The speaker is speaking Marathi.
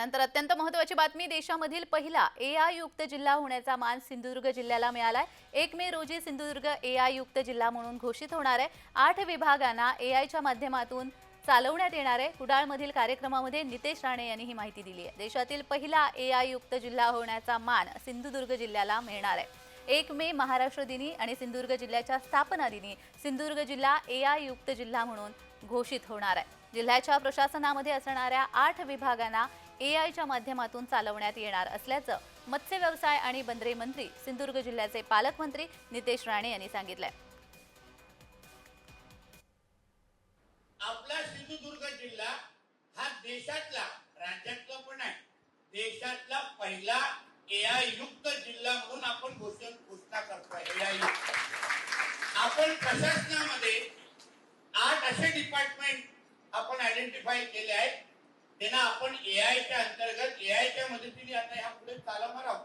त्यानंतर अत्यंत महत्त्वाची बातमी, देशामधील पहिला एआय युक्त जिल्हा होण्याचा मान सिंधुदुर्ग जिल्ह्याला मिळालाय। 1 मे रोजी सिंधुदुर्ग एआय युक्त जिल्हा म्हणून घोषित होणार आहे। 8 विभागांना एआयच्या माध्यमातून चालवण्यात येणार आहे। कुडाळमधील कार्यक्रमामध्ये नितेश राणे यांनी ही माहिती दिली आहे। देशातील पहिला एआय युक्त जिल्हा होण्याचा मान सिंधुदुर्ग जिल्ह्याला मिळणार आहे। 1 मे महाराष्ट्र दिनी आणि सिंधुदुर्ग जिल्ह्याच्या स्थापना दिनी सिंधुदुर्ग जिल्हा एआय युक्त जिल्हा म्हणून घोषित होणार आहे। जिल्ह्याच्या प्रशासनामध्ये असणाऱ्या 8 विभागांना एआयच्या माध्यमातून चालवण्यात येणार असल्याचं मत्स्य व्यवसाय आणि बंदरे मंत्री सिंधुदुर्ग जिल्ह्याचे पालकमंत्री नितेश राणे यांनी सांगितलंय। आपला सिंधुदुर्ग जिल्हा हा देशातला, राज्यातला पण आहे, देशातला पहिला एआय युक्त जिल्हा म्हणून आपण घोषणा करतोय। एआय युक्त आपण प्रशासनामध्ये 8 असे डिपार्टमेंट आपण आयडेंटिफाय केले आहेत, त्यांना आपण एआयच्या अंतर्गत एआयच्या मदतीने आता ह्या पुढे चालवणार आहोत।